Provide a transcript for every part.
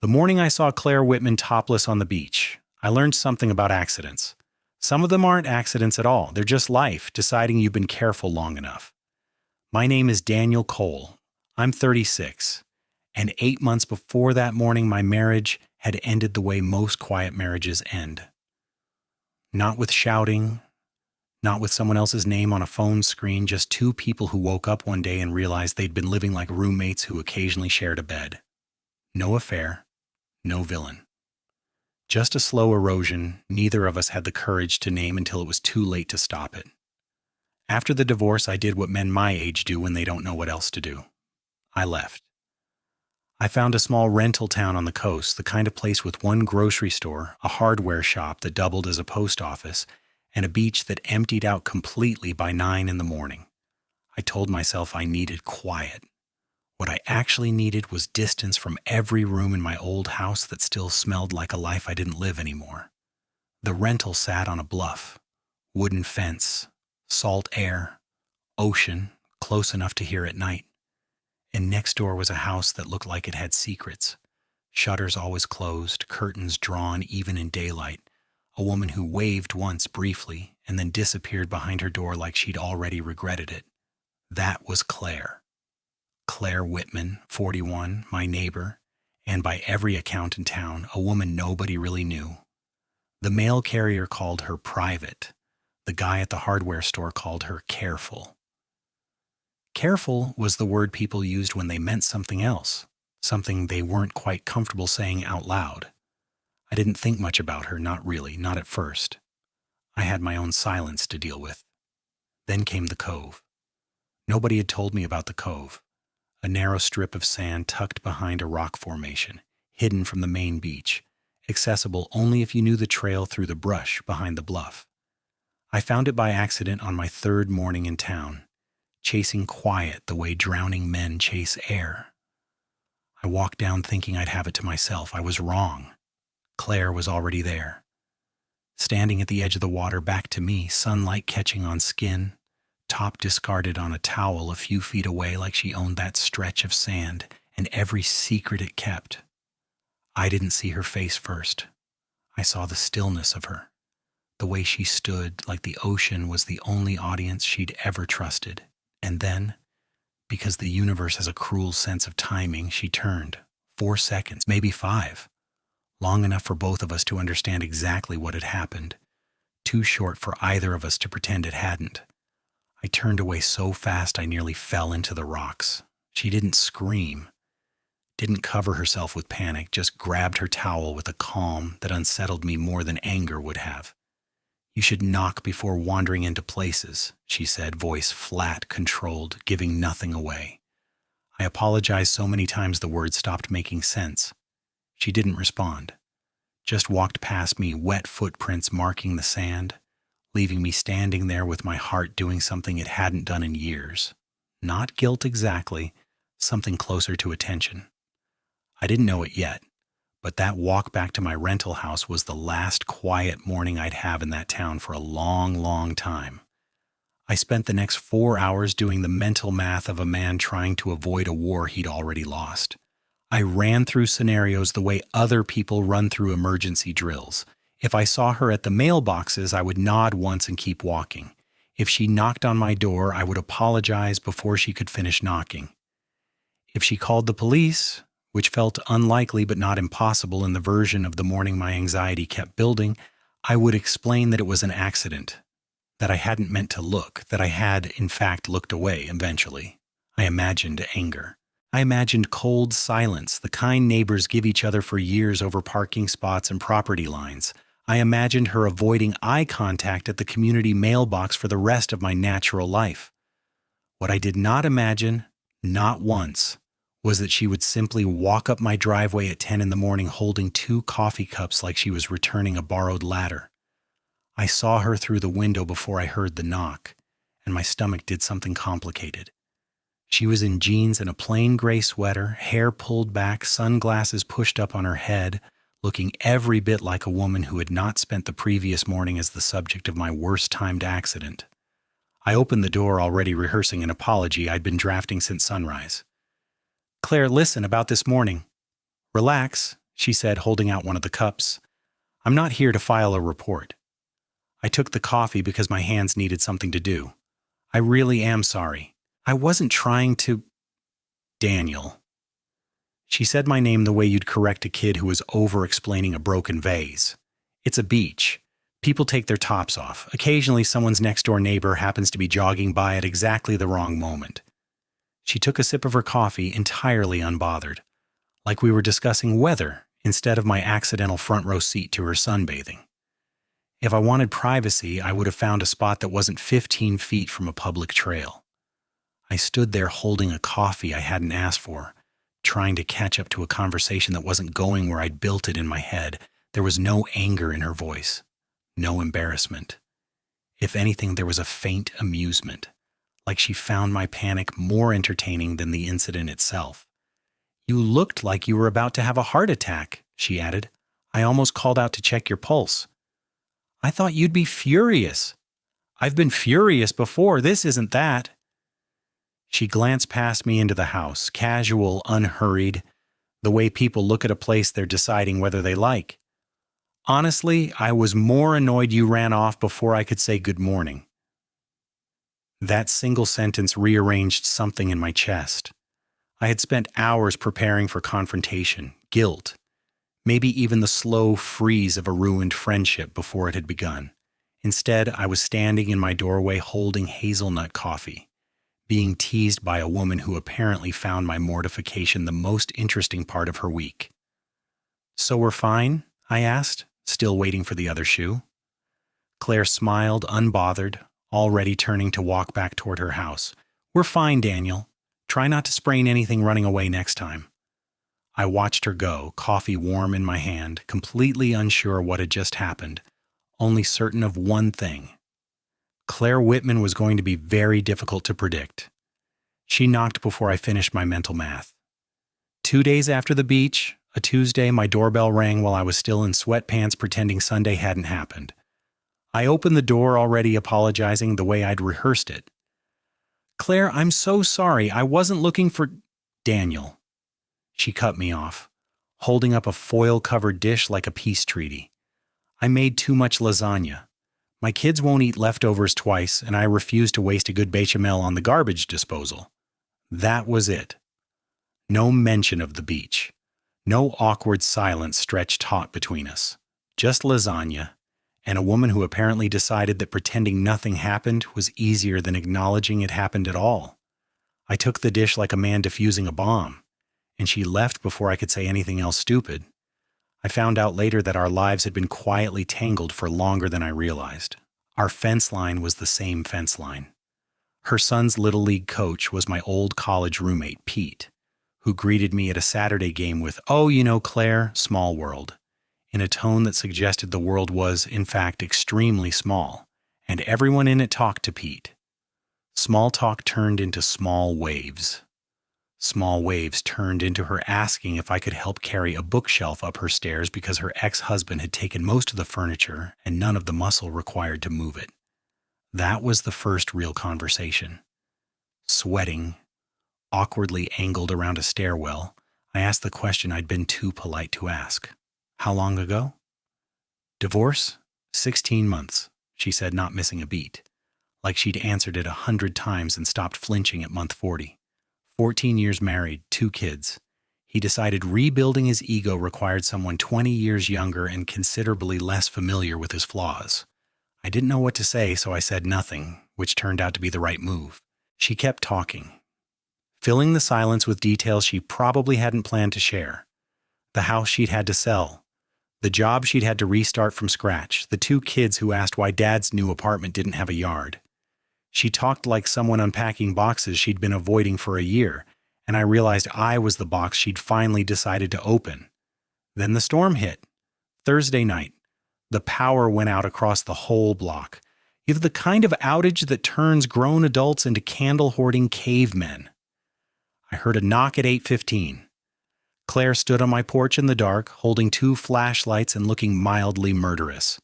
The morning I saw Claire Whitman topless on the beach, I learned something about accidents. Some of them aren't accidents at all. They're just life deciding you've been careful long enough. My name is Daniel Cole. I'm 36. And 8 months before that morning, my marriage had ended the way most quiet marriages end. Not with shouting, not with someone else's name on a phone screen, just two people who woke up one day and realized they'd been living like roommates who occasionally shared a bed. No affair, no villain. Just a slow erosion neither of us had the courage to name until it was too late to stop it. After the divorce, I did what men my age do when they don't know what else to do. I left. I found a small rental town on the coast, the kind of place with one grocery store, a hardware shop that doubled as a post office, and a beach that emptied out completely by 9 in the morning. I told myself I needed quiet. What I actually needed was distance from every room in my old house that still smelled like a life I didn't live anymore. The rental sat on a bluff, wooden fence, salt air, ocean, close enough to hear at night. And next door was a house that looked like it had secrets. Shutters always closed, curtains drawn even in daylight. A woman who waved once briefly and then disappeared behind her door like she'd already regretted it. That was Claire. Claire Whitman, 41, my neighbor, and by every account in town, a woman nobody really knew. The mail carrier called her private. The guy at the hardware store called her careful. Careful was the word people used when they meant something else, something they weren't quite comfortable saying out loud. I didn't think much about her, not really, not at first. I had my own silence to deal with. Then came the cove. Nobody had told me about the cove, a narrow strip of sand tucked behind a rock formation, hidden from the main beach, accessible only if you knew the trail through the brush behind the bluff. I found it by accident on my third morning in town, chasing quiet the way drowning men chase air. I walked down thinking I'd have it to myself. I was wrong. Claire was already there. Standing at the edge of the water back to me, sunlight catching on skin, top discarded on a towel a few feet away like she owned that stretch of sand and every secret it kept. I didn't see her face first. I saw the stillness of her, the way she stood like the ocean was the only audience she'd ever trusted. And then, because the universe has a cruel sense of timing, she turned. 4 seconds, maybe 5. Long enough for both of us to understand exactly what had happened. Too short for either of us to pretend it hadn't. I turned away so fast I nearly fell into the rocks. She didn't scream, didn't cover herself with panic, just grabbed her towel with a calm that unsettled me more than anger would have. "You should knock before wandering into places," she said, voice flat, controlled, giving nothing away. I apologized so many times the words stopped making sense. She didn't respond, just walked past me, wet footprints marking the sand, leaving me standing there with my heart doing something it hadn't done in years. Not guilt exactly, something closer to attention. I didn't know it yet, but that walk back to my rental house was the last quiet morning I'd have in that town for a long, long time. I spent the next 4 hours doing the mental math of a man trying to avoid a war he'd already lost. I ran through scenarios the way other people run through emergency drills. If I saw her at the mailboxes, I would nod once and keep walking. If she knocked on my door, I would apologize before she could finish knocking. If she called the police, which felt unlikely but not impossible in the version of the morning my anxiety kept building, I would explain that it was an accident, that I hadn't meant to look, that I had, in fact, looked away eventually. I imagined anger. I imagined cold silence, the kind neighbors give each other for years over parking spots and property lines. I imagined her avoiding eye contact at the community mailbox for the rest of my natural life. What I did not imagine, not once, was that she would simply walk up my driveway at 10 in the morning holding 2 coffee cups like she was returning a borrowed ladder. I saw her through the window before I heard the knock, and my stomach did something complicated. She was in jeans and a plain gray sweater, hair pulled back, sunglasses pushed up on her head, looking every bit like a woman who had not spent the previous morning as the subject of my worst-timed accident. I opened the door, already rehearsing an apology I'd been drafting since sunrise. "Claire, listen about this morning." "Relax," she said, holding out one of the cups. "I'm not here to file a report." I took the coffee because my hands needed something to do. "I really am sorry. I wasn't trying to—" "Daniel." She said my name the way you'd correct a kid who was over-explaining a broken vase. "It's a beach. People take their tops off. Occasionally someone's next-door neighbor happens to be jogging by at exactly the wrong moment." She took a sip of her coffee, entirely unbothered, like we were discussing weather instead of my accidental front-row seat to her sunbathing. If I wanted privacy, I would have found a spot that wasn't 15 feet from a public trail. I stood there holding a coffee I hadn't asked for, trying to catch up to a conversation that wasn't going where I'd built it in my head. There was no anger in her voice, no embarrassment. If anything, there was a faint amusement, like she found my panic more entertaining than the incident itself. "You looked like you were about to have a heart attack," she added. "I almost called out to check your pulse." "I thought you'd be furious." "I've been furious before. This isn't that." She glanced past me into the house, casual, unhurried, the way people look at a place they're deciding whether they like. "Honestly, I was more annoyed you ran off before I could say good morning." That single sentence rearranged something in my chest. I had spent hours preparing for confrontation, guilt, maybe even the slow freeze of a ruined friendship before it had begun. Instead, I was standing in my doorway holding hazelnut coffee, being teased by a woman who apparently found my mortification the most interesting part of her week. "So we're fine?" I asked, still waiting for the other shoe. Claire smiled, unbothered, already turning to walk back toward her house. "We're fine, Daniel. Try not to sprain anything running away next time." I watched her go, coffee warm in my hand, completely unsure what had just happened, only certain of one thing. Claire Whitman was going to be very difficult to predict. She knocked before I finished my mental math. 2 days after the beach, a Tuesday, my doorbell rang while I was still in sweatpants pretending Sunday hadn't happened. I opened the door already apologizing the way I'd rehearsed it. "Claire, I'm so sorry. I wasn't looking for—" "Daniel." She cut me off, holding up a foil-covered dish like a peace treaty. "I made too much lasagna. My kids won't eat leftovers twice, and I refuse to waste a good bechamel on the garbage disposal." That was it. No mention of the beach. No awkward silence stretched taut between us. Just lasagna, and a woman who apparently decided that pretending nothing happened was easier than acknowledging it happened at all. I took the dish like a man defusing a bomb, and she left before I could say anything else stupid. I found out later that our lives had been quietly tangled for longer than I realized. Our fence line was the same fence line. Her son's Little League coach was my old college roommate, Pete, who greeted me at a Saturday game with, "Oh, you know, Claire, small world," in a tone that suggested the world was, in fact, extremely small, and everyone in it talked to Pete. Small talk turned into small waves. Small waves turned into her asking if I could help carry a bookshelf up her stairs because her ex-husband had taken most of the furniture and none of the muscle required to move it. That was the first real conversation. Sweating, awkwardly angled around a stairwell, I asked the question I'd been too polite to ask. "How long ago?" "Divorce? 16 months, she said, not missing a beat, like she'd answered it 100 times and stopped flinching at month 40. 14 years married, 2 kids. He decided rebuilding his ego required someone 20 years younger and considerably less familiar with his flaws. I didn't know what to say, so I said nothing, which turned out to be the right move. She kept talking, filling the silence with details she probably hadn't planned to share. The house she'd had to sell, the job she'd had to restart from scratch, the 2 kids who asked why Dad's new apartment didn't have a yard. She talked like someone unpacking boxes she'd been avoiding for a year, and I realized I was the box she'd finally decided to open. Then the storm hit. Thursday night. The power went out across the whole block. Either the kind of outage that turns grown adults into candle-hoarding cavemen. I heard a knock at 8:15. Claire stood on my porch in the dark, holding 2 flashlights and looking mildly murderous.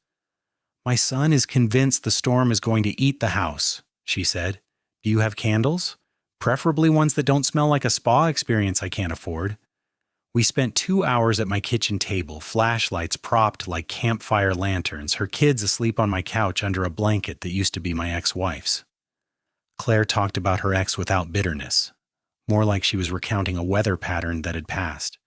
"My son is convinced the storm is going to eat the house," she said. "Do you have candles? Preferably ones that don't smell like a spa experience I can't afford." We spent 2 hours at my kitchen table, flashlights propped like campfire lanterns, her kids asleep on my couch under a blanket that used to be my ex-wife's. Claire talked about her ex without bitterness, more like she was recounting a weather pattern that had passed.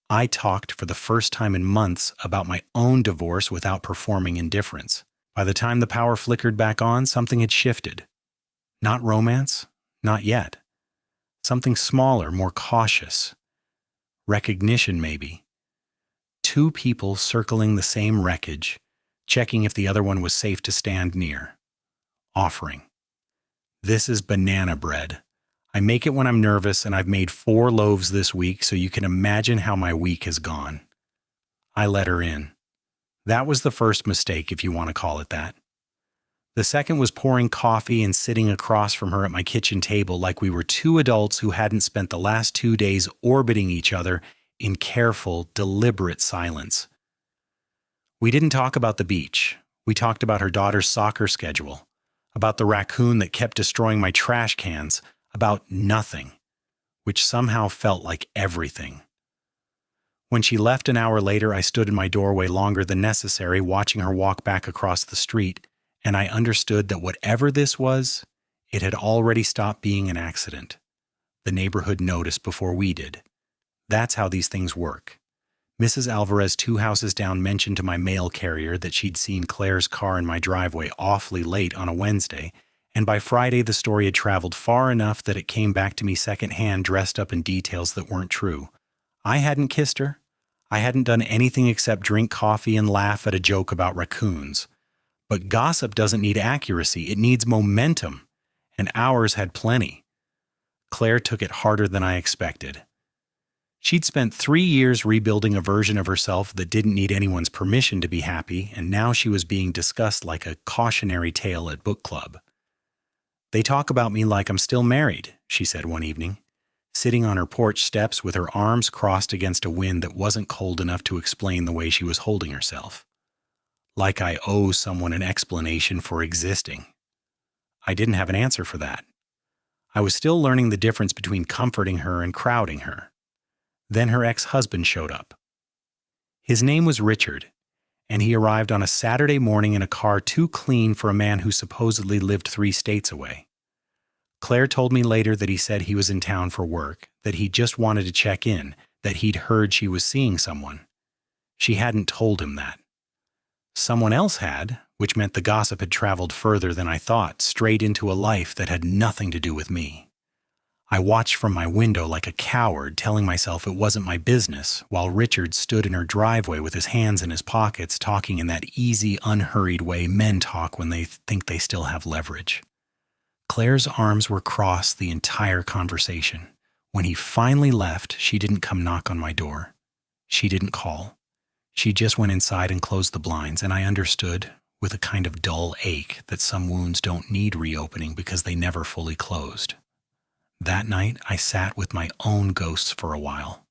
I talked for the first time in months about my own divorce without performing indifference. By the time the power flickered back on, something had shifted. Not romance, not yet. Something smaller, more cautious. Recognition, maybe. Two people circling the same wreckage, checking if the other one was safe to stand near. Offering. This is banana bread. I make it when I'm nervous, and I've made 4 loaves this week, so you can imagine how my week has gone. I let her in. That was the first mistake, if you want to call it that. The second was pouring coffee and sitting across from her at my kitchen table like we were 2 adults who hadn't spent the last 2 days orbiting each other in careful, deliberate silence. We didn't talk about the beach. We talked about her daughter's soccer schedule, about the raccoon that kept destroying my trash cans, about nothing, which somehow felt like everything. When she left an hour later, I stood in my doorway longer than necessary, watching her walk back across the street, and I understood that whatever this was, it had already stopped being an accident. The neighborhood noticed before we did. That's how these things work. Mrs. Alvarez 2 houses down mentioned to my mail carrier that she'd seen Claire's car in my driveway awfully late on a Wednesday, and by Friday the story had traveled far enough that it came back to me secondhand, dressed up in details that weren't true. I hadn't kissed her. I hadn't done anything except drink coffee and laugh at a joke about raccoons. But gossip doesn't need accuracy, it needs momentum, and ours had plenty. Claire took it harder than I expected. She'd spent 3 years rebuilding a version of herself that didn't need anyone's permission to be happy, and now she was being discussed like a cautionary tale at book club. "They talk about me like I'm still married," she said one evening, sitting on her porch steps with her arms crossed against a wind that wasn't cold enough to explain the way she was holding herself. Like I owe someone an explanation for existing. I didn't have an answer for that. I was still learning the difference between comforting her and crowding her. Then her ex-husband showed up. His name was Richard, and he arrived on a Saturday morning in a car too clean for a man who supposedly lived 3 states away. Claire told me later that he said he was in town for work, that he just wanted to check in, that he'd heard she was seeing someone. She hadn't told him that. Someone else had, which meant the gossip had traveled further than I thought, straight into a life that had nothing to do with me. I watched from my window like a coward, telling myself it wasn't my business, while Richard stood in her driveway with his hands in his pockets, talking in that easy, unhurried way men talk when they think they still have leverage. Claire's arms were crossed the entire conversation. When he finally left, she didn't come knock on my door. She didn't call. She just went inside and closed the blinds, and I understood, with a kind of dull ache, that some wounds don't need reopening because they never fully closed. That night, I sat with my own ghosts for a while.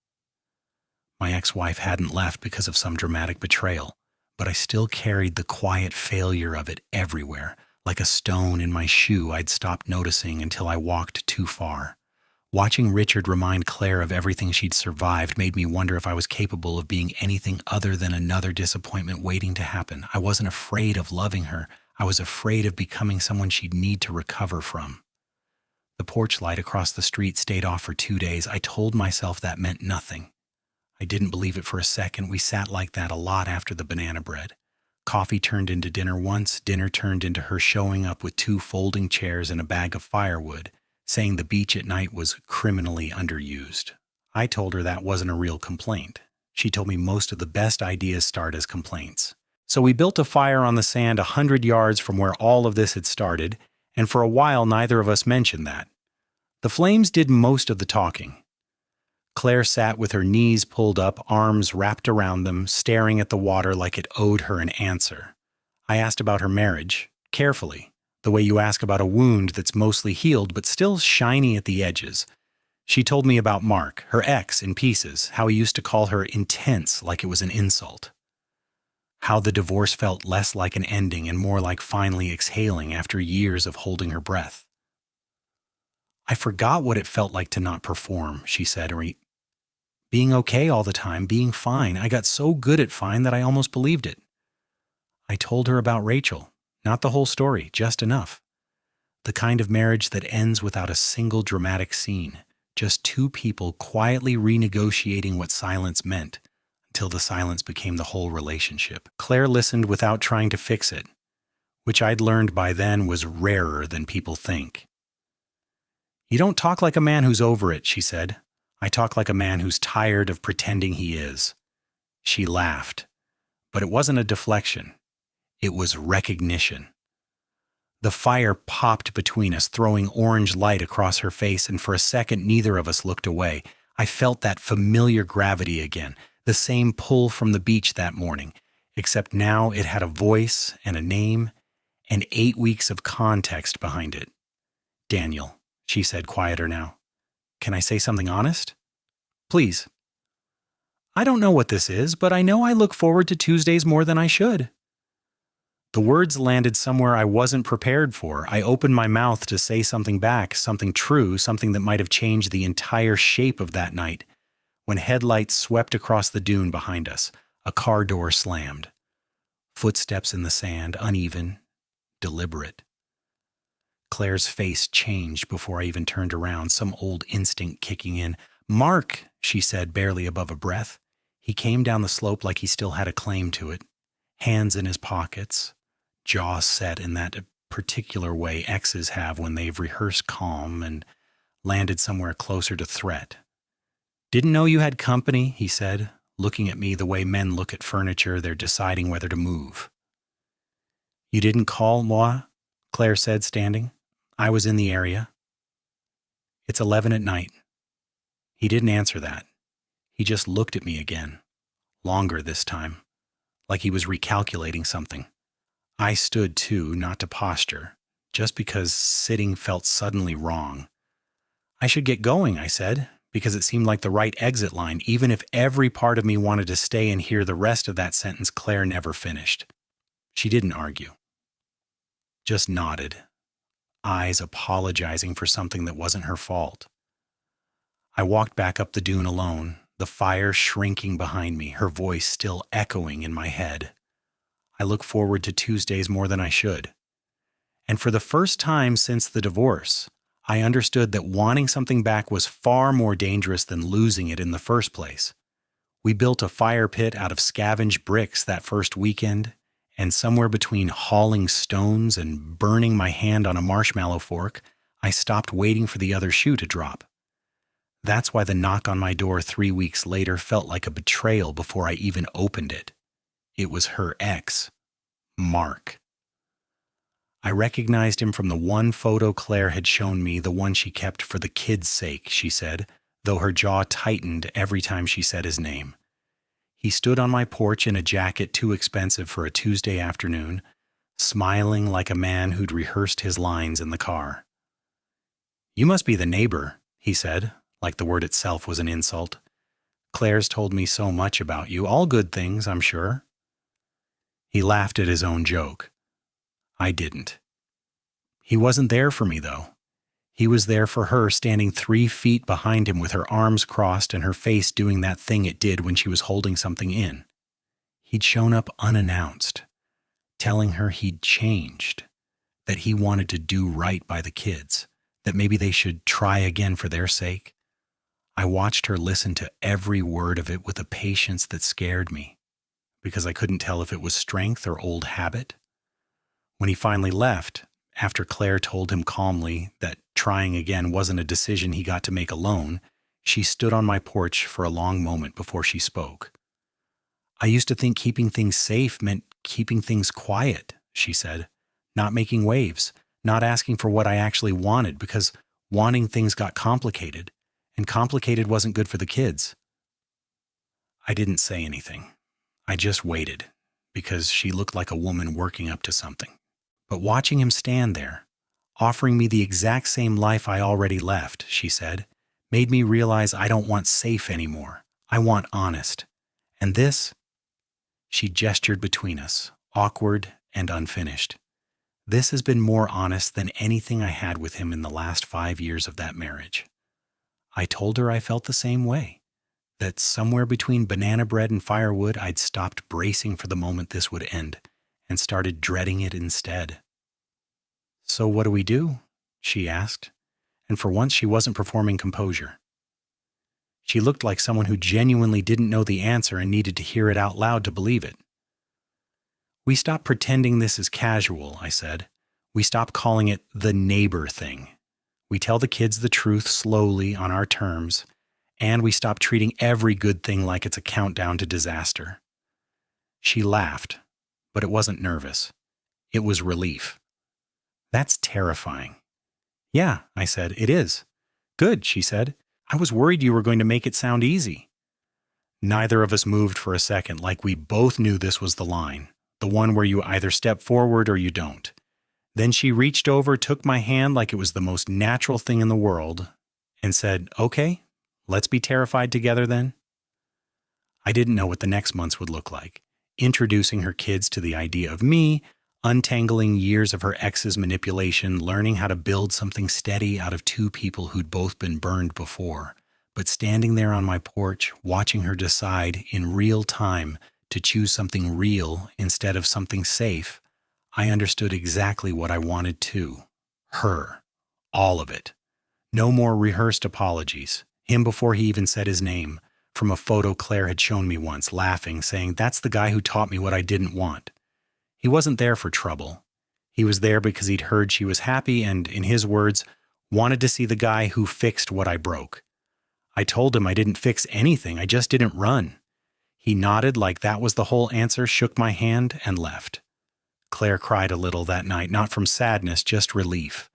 My ex-wife hadn't left because of some dramatic betrayal, but I still carried the quiet failure of it everywhere, like a stone in my shoe I'd stopped noticing until I walked too far. Watching Richard remind Claire of everything she'd survived made me wonder if I was capable of being anything other than another disappointment waiting to happen. I wasn't afraid of loving her. I was afraid of becoming someone she'd need to recover from. The porch light across the street stayed off for 2 days. I told myself that meant nothing. I didn't believe it for a second. We sat like that a lot after the banana bread. Coffee turned into dinner once. Dinner turned into her showing up with 2 folding chairs and a bag of firewood, saying the beach at night was criminally underused. I told her that wasn't a real complaint. She told me most of the best ideas start as complaints. So we built a fire on the sand 100 yards from where all of this had started, and for a while neither of us mentioned that. The flames did most of the talking. Claire sat with her knees pulled up, arms wrapped around them, staring at the water like it owed her an answer. I asked about her marriage, carefully, the way you ask about a wound that's mostly healed but still shiny at the edges. She told me about Mark, her ex, in pieces, how he used to call her intense like it was an insult. How the divorce felt less like an ending and more like finally exhaling after years of holding her breath. I forgot what it felt like to not perform, she said. Being okay all the time, being fine. I got so good at fine that I almost believed it. I told her about Rachel. Not the whole story, just enough. The kind of marriage that ends without a single dramatic scene. Just two people quietly renegotiating what silence meant until the silence became the whole relationship. Claire listened without trying to fix it, which I'd learned by then was rarer than people think. You don't talk like a man who's over it, she said. I talk like a man who's tired of pretending he is. She laughed, but it wasn't a deflection. It was recognition. The fire popped between us, throwing orange light across her face, and for a second neither of us looked away. I felt that familiar gravity again, the same pull from the beach that morning, except now it had a voice and a name and 8 weeks of context behind it. Daniel, she said, quieter now. Can I say something honest? Please. I don't know what this is, but I know I look forward to Tuesdays more than I should. The words landed somewhere I wasn't prepared for. I opened my mouth to say something back, something true, something that might have changed the entire shape of that night, when headlights swept across the dune behind us. A car door slammed. Footsteps in the sand, uneven, deliberate. Claire's face changed before I even turned around, some old instinct kicking in. Mark, she said, barely above a breath. He came down the slope like he still had a claim to it, hands in his pockets, jaw set in that particular way exes have when they've rehearsed calm and landed somewhere closer to threat. Didn't know you had company, he said, looking at me the way men look at furniture they're deciding whether to move. You didn't call, moi? Claire said, standing. I was in the area. It's 11 at night. He didn't answer that. He just looked at me again, longer this time, like he was recalculating something. I stood too, not to posture, just because sitting felt suddenly wrong. I should get going, I said, because it seemed like the right exit line, even if every part of me wanted to stay and hear the rest of that sentence Claire never finished. She didn't argue, just nodded, eyes apologizing for something that wasn't her fault. I walked back up the dune alone, the fire shrinking behind me, her voice still echoing in my head. I look forward to Tuesdays more than I should. And for the first time since the divorce, I understood that wanting something back was far more dangerous than losing it in the first place. We built a fire pit out of scavenged bricks that first weekend, and somewhere between hauling stones and burning my hand on a marshmallow fork, I stopped waiting for the other shoe to drop. That's why the knock on my door 3 weeks later felt like a betrayal before I even opened it. It was her ex, Mark. I recognized him from the one photo Claire had shown me, the one she kept for the kids' sake, she said, though her jaw tightened every time she said his name. He stood on my porch in a jacket too expensive for a Tuesday afternoon, smiling like a man who'd rehearsed his lines in the car. You must be the neighbor, he said, like the word itself was an insult. Claire's told me so much about you, all good things, I'm sure. He laughed at his own joke. I didn't. He wasn't there for me, though. He was there for her, standing 3 feet behind him with her arms crossed and her face doing that thing it did when she was holding something in. He'd shown up unannounced, telling her he'd changed, that he wanted to do right by the kids, that maybe they should try again for their sake. I watched her listen to every word of it with a patience that scared me, because I couldn't tell if it was strength or old habit. When he finally left, after Claire told him calmly that trying again wasn't a decision he got to make alone, she stood on my porch for a long moment before she spoke. I used to think keeping things safe meant keeping things quiet, she said, not making waves, not asking for what I actually wanted, because wanting things got complicated, and complicated wasn't good for the kids. I didn't say anything. I just waited, because she looked like a woman working up to something. But watching him stand there, offering me the exact same life I already left, she said, made me realize I don't want safe anymore. I want honest. And this? She gestured between us, awkward and unfinished. This has been more honest than anything I had with him in the last 5 years of that marriage. I told her I felt the same way, that somewhere between banana bread and firewood, I'd stopped bracing for the moment this would end and started dreading it instead. "So what do we do?" she asked, and for once she wasn't performing composure. She looked like someone who genuinely didn't know the answer and needed to hear it out loud to believe it. "We stop pretending this is casual," I said. "We stop calling it the neighbor thing. We tell the kids the truth slowly on our terms, and we stop treating every good thing like it's a countdown to disaster." She laughed, but it wasn't nervous. It was relief. "That's terrifying." "Yeah," I said, "it is." "Good," she said. "I was worried you were going to make it sound easy." Neither of us moved for a second, like we both knew this was the line, the one where you either step forward or you don't. Then she reached over, took my hand like it was the most natural thing in the world, and said, "Okay, let's be terrified together then." I didn't know what the next months would look like. Introducing her kids to the idea of me, untangling years of her ex's manipulation, learning how to build something steady out of two people who'd both been burned before, but standing there on my porch, watching her decide in real time to choose something real instead of something safe, I understood exactly what I wanted too. Her. All of it. No more rehearsed apologies. Him before he even said his name, from a photo Claire had shown me once, laughing, saying, "That's the guy who taught me what I didn't want." He wasn't there for trouble. He was there because he'd heard she was happy and, in his words, wanted to see the guy who fixed what I broke. I told him I didn't fix anything, I just didn't run. He nodded like that was the whole answer, shook my hand, and left. Claire cried a little that night, not from sadness, just relief.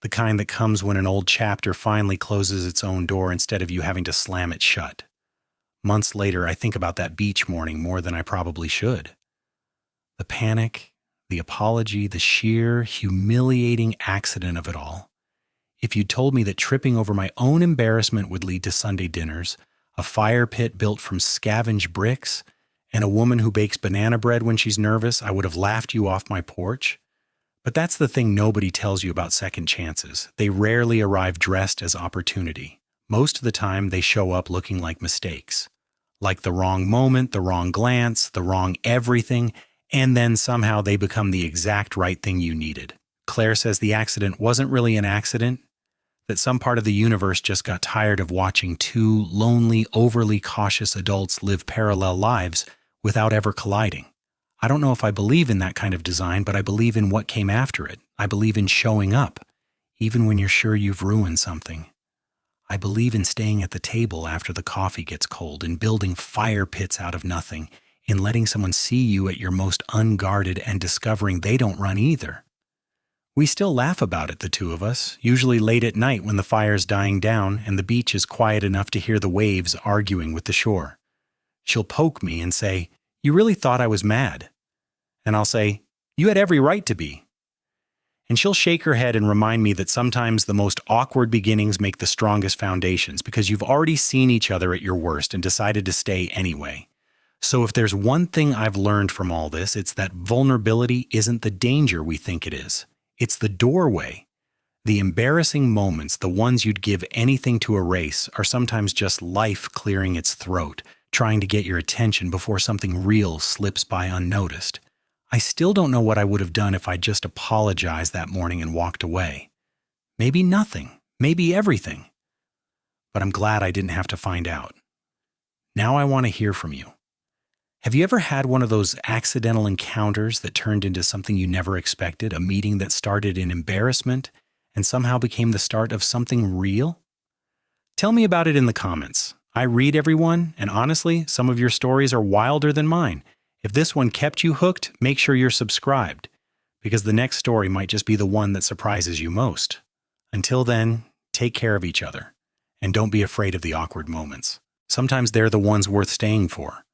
The kind that comes when an old chapter finally closes its own door instead of you having to slam it shut. Months later, I think about that beach morning more than I probably should. The panic, the apology, the sheer, humiliating accident of it all. If you'd told me that tripping over my own embarrassment would lead to Sunday dinners, a fire pit built from scavenged bricks, and a woman who bakes banana bread when she's nervous, I would have laughed you off my porch. But that's the thing nobody tells you about second chances. They rarely arrive dressed as opportunity. Most of the time, they show up looking like mistakes. Like the wrong moment, the wrong glance, the wrong everything, and then somehow they become the exact right thing you needed. Claire says the accident wasn't really an accident, that some part of the universe just got tired of watching two lonely, overly cautious adults live parallel lives without ever colliding. I don't know if I believe in that kind of design, but I believe in what came after it. I believe in showing up, even when you're sure you've ruined something. I believe in staying at the table after the coffee gets cold, in building fire pits out of nothing, in letting someone see you at your most unguarded and discovering they don't run either. We still laugh about it, the two of us, usually late at night when the fire's dying down and the beach is quiet enough to hear the waves arguing with the shore. She'll poke me and say, "You really thought I was mad?" And I'll say, "You had every right to be." And she'll shake her head and remind me that sometimes the most awkward beginnings make the strongest foundations because you've already seen each other at your worst and decided to stay anyway. So if there's one thing I've learned from all this, it's that vulnerability isn't the danger we think it is. It's the doorway. The embarrassing moments, the ones you'd give anything to erase, are sometimes just life clearing its throat, trying to get your attention before something real slips by unnoticed. I still don't know what I would have done if I'd just apologized that morning and walked away. Maybe nothing, maybe everything. But I'm glad I didn't have to find out. Now I want to hear from you. Have you ever had one of those accidental encounters that turned into something you never expected, a meeting that started in embarrassment and somehow became the start of something real? Tell me about it in the comments. I read everyone, and honestly, some of your stories are wilder than mine. If this one kept you hooked, make sure you're subscribed, because the next story might just be the one that surprises you most. Until then, take care of each other, and don't be afraid of the awkward moments. Sometimes they're the ones worth staying for.